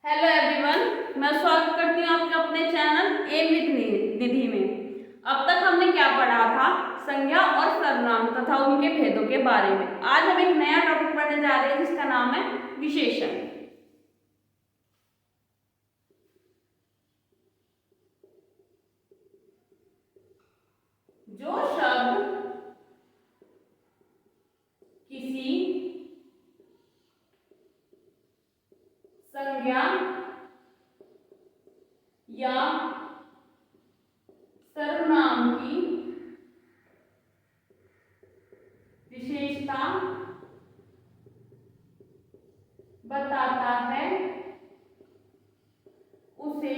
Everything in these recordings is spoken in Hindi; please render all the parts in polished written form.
हेलो एवरीवन, मैं स्वागत करती हूँ आपके अपने चैनल एम विद निधि में। अब तक हमने क्या पढ़ा था? संज्ञा और सर्वनाम तथा उनके भेदों के बारे में। आज हम एक नया टॉपिक पढ़ने जा रहे हैं जिसका नाम है विशेषण। जो शब्द किसी संज्ञा या सर्वनाम की विशेषता बताता है उसे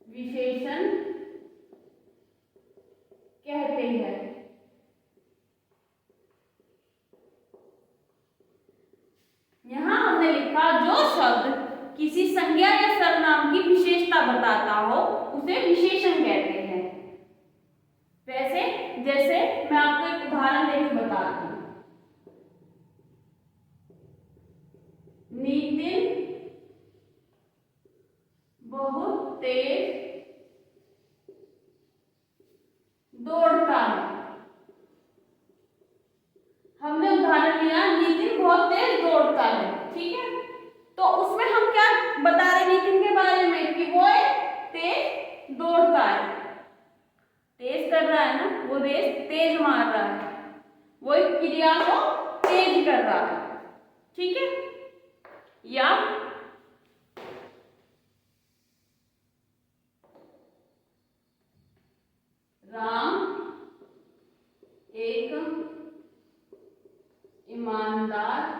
विशेषण कहते हैं। यहां हमने लिखा जो शब्द किसी संज्ञा या सर्वनाम की विशेषता बताता हो उसे विशेषण कहते हैं। वैसे जैसे मैं आपको एक उदाहरण देकर बताती हूँ। नितिन बहुत तेज दौड़ता है। हमने उदाहरण लिया नितिन बहुत तेज दौड़ता है, ठीक है। तो उसमें हम क्या बता रहे नितिन के बारे में कि वो तेज दौड़ता है, तेज कर रहा है ना, वो रेस तेज मार रहा है, वो एक क्रिया को तेज कर रहा है, ठीक है। या राम एक ईमानदार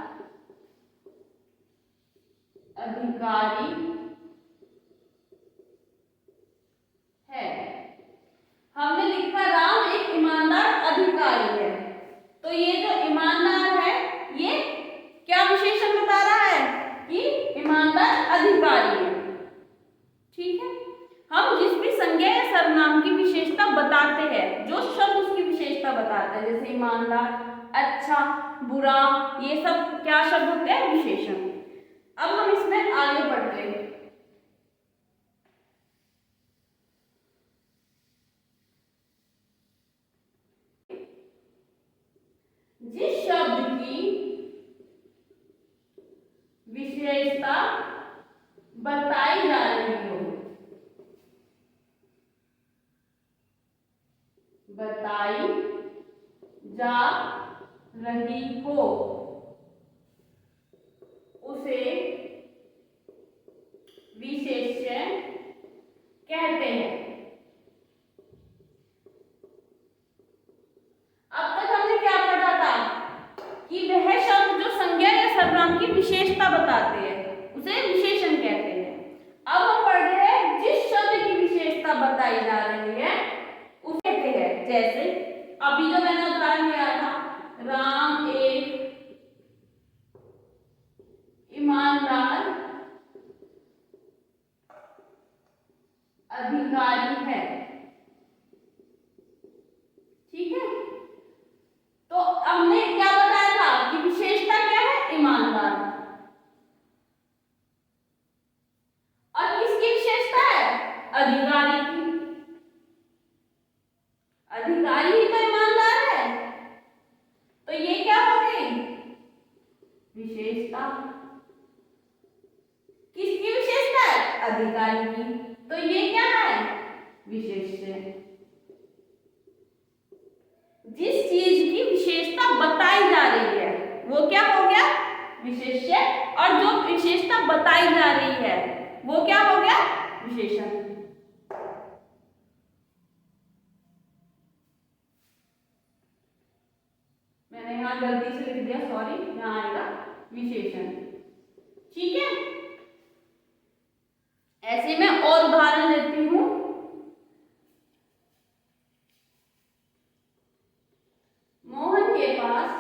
अधिकारी है। हमने लिखा राम एक ईमानदार अधिकारी है। तो ये जो ईमानदार है ये क्या विशेषण बता रहा है कि ईमानदार अधिकारी है, ठीक है। हम जिस भी संज्ञा या सर्वनाम की विशेषता बताते हैं, जो शब्द उसकी विशेषता बताता है, जैसे ईमानदार, अच्छा, बुरा, ये सब क्या शब्द होते हैं? विशेषण। अब हम इसमें आगे बढ़ते हैं। जिस शब्द की विशेषता बताई जा रही हो, बताई जा रही हो, उसे विशेषण कहते हैं। अब तक हमने क्या पढ़ा था कि वह शब्द जो संज्ञा या सर्वनाम की विशेषता बताते हैं उसे विशेषण कहते हैं। अब हम पढ़ रहे हैं जिस शब्द की विशेषता बताई जा रही है उसे कहते हैं। जैसे अभी जो मैंने उदाहरण दिया था, राम एक ईमानदार अधिकारी है, ठीक है। तो हमने क्या बताया था कि विशेषता क्या है? ईमानदार। और किसकी विशेषता है? अधिकारी की। अधिकारी ही तो ईमानदार है, तो ये क्या हो गई? विशेषता। किसकी विशेषता है? अधिकारी की, तो ये क्या है? विशेष्य। जिस चीज की विशेषता बताई जा रही है वो क्या हो गया? विशेष्य। और जो विशेषता बताई जा रही है वो क्या हो गया? विशेषण। मैंने यहां गलती से लिख दिया, सॉरी, यहां आएगा विशेषण, ठीक है। ऐसे मैं और उदाहरण देती हूं। मोहन के पास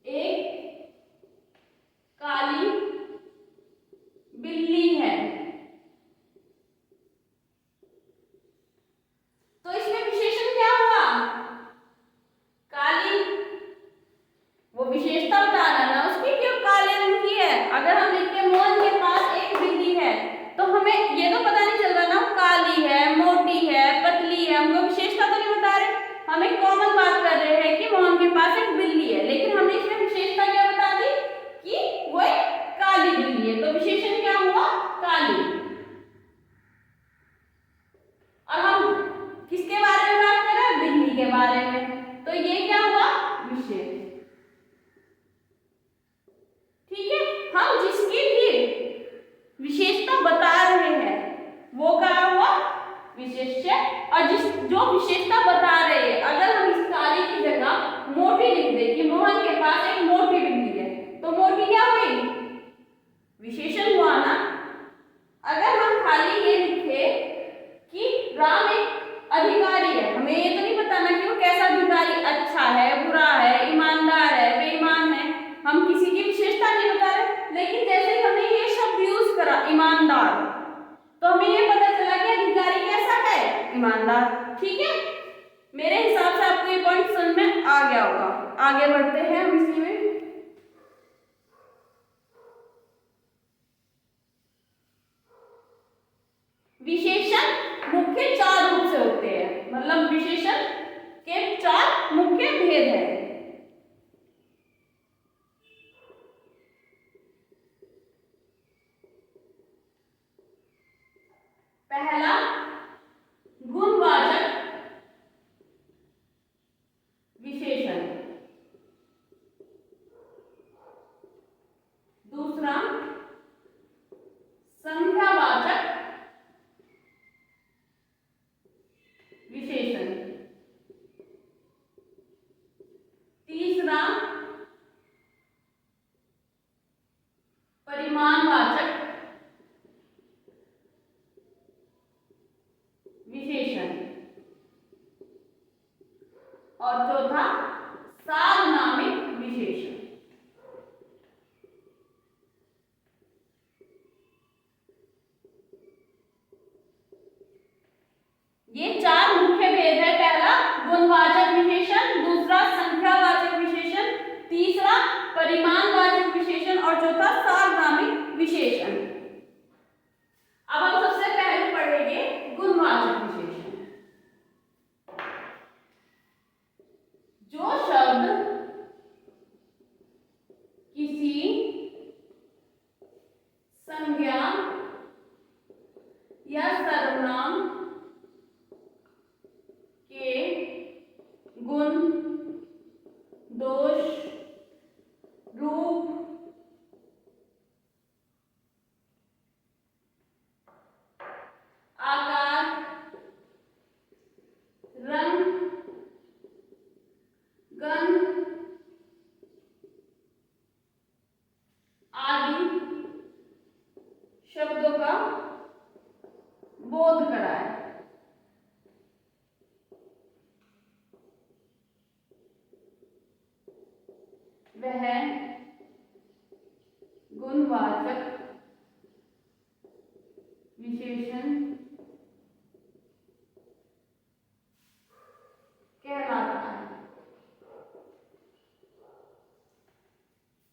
एक काली बिल्ली है। तो इसमें विशेषण क्या हुआ? काली। वो मेरे हिसाब से आपको ये पॉइंट समझ में आ गया होगा। आगे बढ़ते हैं हम इसी में। विशेषण मुख्य 4 रूप से होते हैं, मतलब विशेषण के 4 मुख्य भेद हैं। पहला गुणवाचक विशेषण, दूसरा संख्यावाचक विशेषण, तीसरा परिमाणवाचक विशेषण और चौथा सार्वनामिक विशेषण। ये 4 मुख्य भेद है। पहला गुणवाचक विशेषण, दूसरा संख्यावाचक विशेषण, तीसरा परिमाणवाचक विशेषण और चौथा सार्वनामिक विशेषण। अब हम सबसे पहले पढ़ेंगे गुणवाचक विशेषण। जो शब्द किसी संज्ञा या सर्वनाम के गुण, दोष, रूप, आकार, रंग, गंध आदि शब्दों का बोध कराए। वह गुणवाचक विशेषण कहलाता है।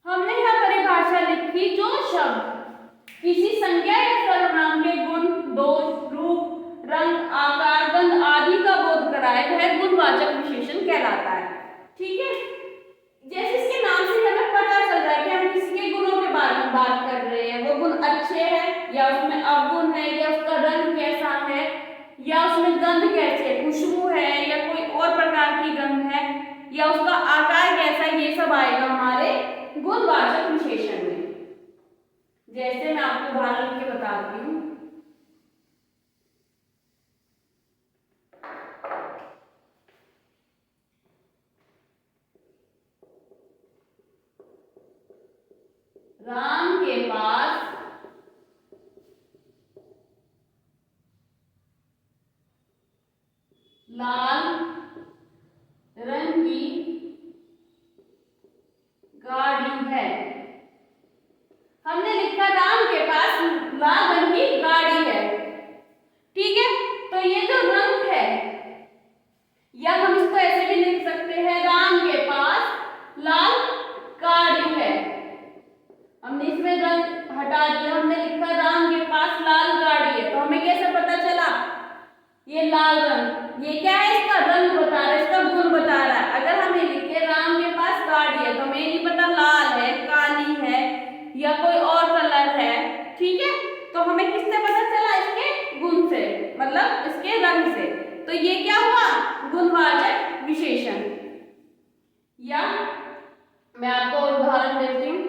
हमने यह परिभाषा लिखी, जो शब्द किसी संज्ञा या सर्वनाम के गुण, दोष, रूप, रंग, आकार, गंध आदि का बोध कराए वह गुणवाचक विशेषण कहलाता है। ठीक है, जैसे इसके नाम से हमें पता चल रहा है कि हम किसी के गुणों के बारे में बात कर रहे हैं। वो गुण अच्छे हैं या उसमें अवगुण है, या उसका रंग कैसा है, या उसमें गंध कैसी है, खुशबू है या कोई और प्रकार की गंध है, या उसका आकार कैसा है, ये सब आएगा हमारे गुणवाचक विशेषण में। जैसे मैं आपको उदाहरण के बताती हूँ। राम के पास लाल रंग की गाड़ी है। हमने लिखा राम के पास लाल रंग की गाड़ी है। ठीक है, तो ये जो रंग है, या हम इसको ऐसे भी लिख सकते हैं, राम के पास लाल गाड़ी है। हमने इसमें रंग हटा दिया, हमने लिखा राम के पास लाल गाड़ी है। तो हमें कैसे पता चला ये लाल रंग, ये क्या है, इसका रंग बता रहा है, इसका गुण बता रहा है। अगर हमें लिखे राम के पास गाड़ी है तो हमें नहीं पता लाल है, काली है या कोई और कलर है। ठीक है, तो हमें किससे पता चला, इसके गुण से, मतलब इसके रंग से। तो ये क्या हुआ, गुणवाचक विशेषण। या मैं आपको उदाहरण देती हूँ।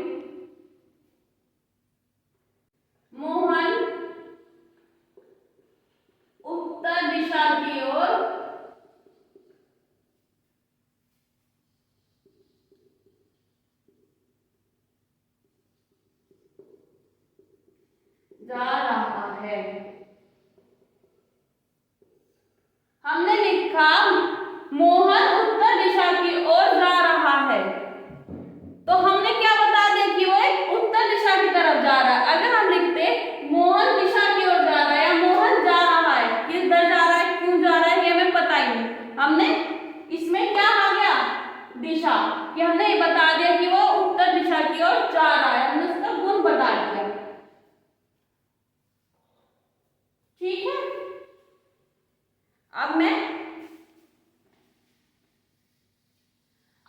मोहन उत्तर दिशा की ओर जा रहा है। हमने लिखा मोहन उत्तर दिशा की ओर जा रहा है, तो हमने क्या बता दिया कि वो एक उत्तर दिशा की तरफ जा रहा है। अगर हम लिखते मोहन दिशा की ओर जा रहा है या मोहन जा रहा है, किधर जा रहा है, क्यों जा रहा है, ये हमें पता ही नहीं, हमने इसमें क्या आ गया, दिशा, कि हमने ये बता दिया कि वो उत्तर दिशा की ओर जा रहा है, हमने उसका गुण बता दिया। ठीक है, अब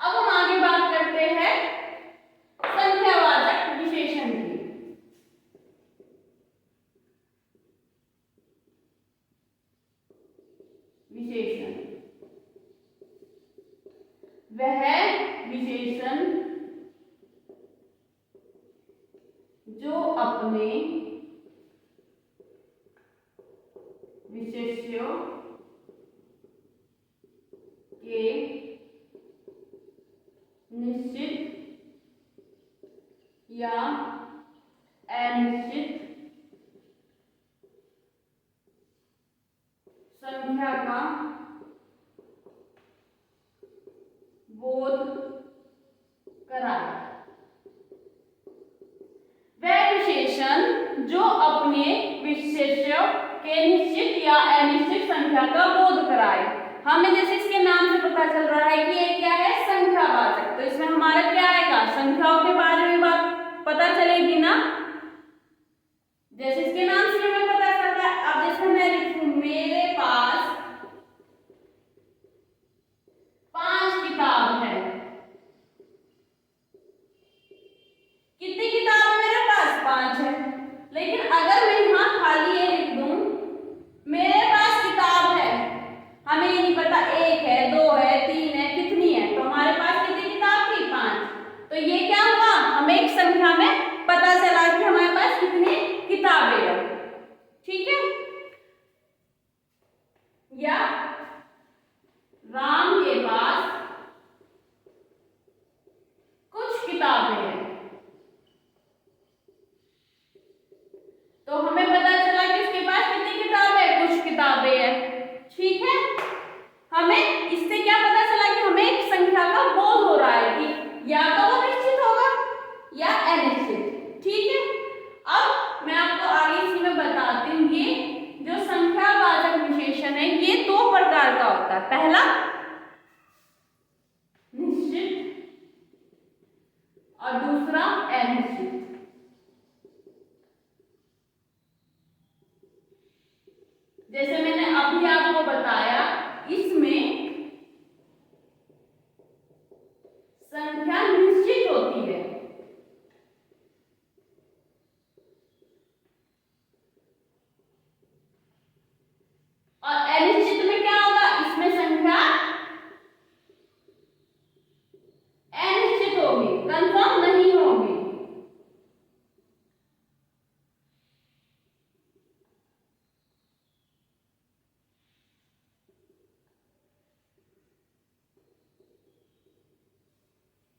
हम आगे बात करते हैं संख्यावाचक विशेषण की। विशेषण, वह विशेषण जो अपने विशेष्यों के निश्चित या अनिश्चित संख्या का बोध कराए। वह विशेषण जो अपने विशेष्यों के निश्चित या अनिश्चित संख्या का बोध कराए। हमें जैसे इसके नाम से पता चल रहा है कि ये क्या है, संख्यावाचक, तो इसमें हमारा क्या आएगा, संख्याओं के बारे में बात पता चलेगी ना, जैसे इसके नाम से हमें पता चल रहा है। अब जैसे मैं लिखूं मेरे पास 5 किताब है। कितनी किताब है मेरे पास, 5 है। लेकिन अगर मैं यहाँ खाली ये लिख दूं मेरे पास किताब है, हमें ये नहीं पता 1 है, 2 है, 3 है, कितनी है, तो हमारे पास कितनी किताब थी, 5। तो ये क्या हुआ, हमें एक संख्या में पता चला कि हमारे पास कितनी किताबें हैं। ठीक है, या राम के पास कुछ किताबें हैं, तो हमें पता चला कि उसके पास कितनी किताबें हैं, कुछ किताबें हैं। ठीक है, हमें इससे क्या पता चला कि हमें एक संख्या का बोध हो रहा है कि या तो वो निश्चित होगा या अनिश्चित। ठीक है, अब मैं आपको आगे इसी में बताती हूँ, ये जो संख्यावाचक विशेषण है ये 2 प्रकार का होता है। पहला निश्चित और दूसरा अनिश्चित। जैसे मैंने अभी आपको बताया, इसमें संख्या निश्चित होती है और अनिश्चित में क्या होगा, इसमें संख्या अनिश्चित होगी, कंफर्म नहीं होगी।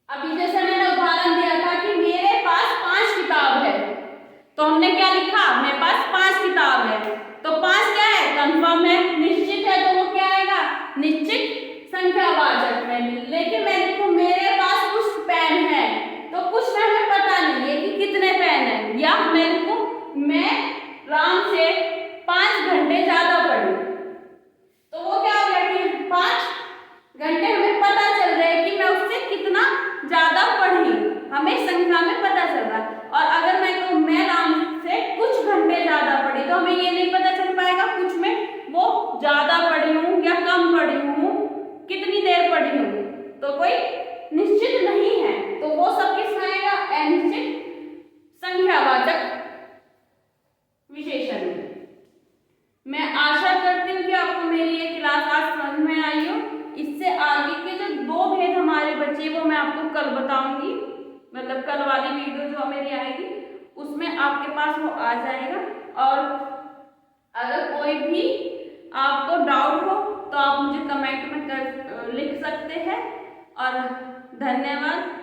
अभी जैसे मैंने उदाहरण दिया था कि मेरे पास 5 किताब है, तो हमने क्या लिखा, मेरे पास 5 किताब है, तो 5 क्या है, कंफर्म है, निश्चित है, तो वो क्या आएगा, निश्चित संख्यावाचक में। लेकिन मैं लिखूं मेरे पास कुछ पेन है, तो कुछ में हमें पता नहीं है कि कितने पेन है, या मैं लिखूं मैं राम से 5 घंटे ज्यादा पढ़ी, तो वो क्या हो गया कि 5 घंटे हमें पता चल रहा है कि मैं उससे कितना ज्यादा पढ़ी, हमें संख्या में पता चल रहा है। और अगर मैं कहूँ मैं राम से कुछ घंटे ज्यादा पढ़ी, तो हमें ये नहीं पता चल पाएगा कुछ में वो ज्यादा पढ़ी हूँ या कम पढ़ी हूँ, कितनी देर पढ़ी हूँ, तो कोई निश्चित नहीं है, तो वो सब किसमें आएगा, अनिश्चित संख्यावाचक विशेषण में। मैं आशा करती हूँ कि आपको मेरी ये क्लास आज समझ में आई हो। इससे आगे के जो 2 भेद हमारे बचे वो मैं आपको कल बताऊंगी, मतलब कल वाली वीडियो जो मेरी आएगी उसमें आपके पास वो आ जाएगा। और अगर कोई भी आपको डाउट हो तो आप मुझे कमेंट में लिख सकते हैं। और धन्यवाद।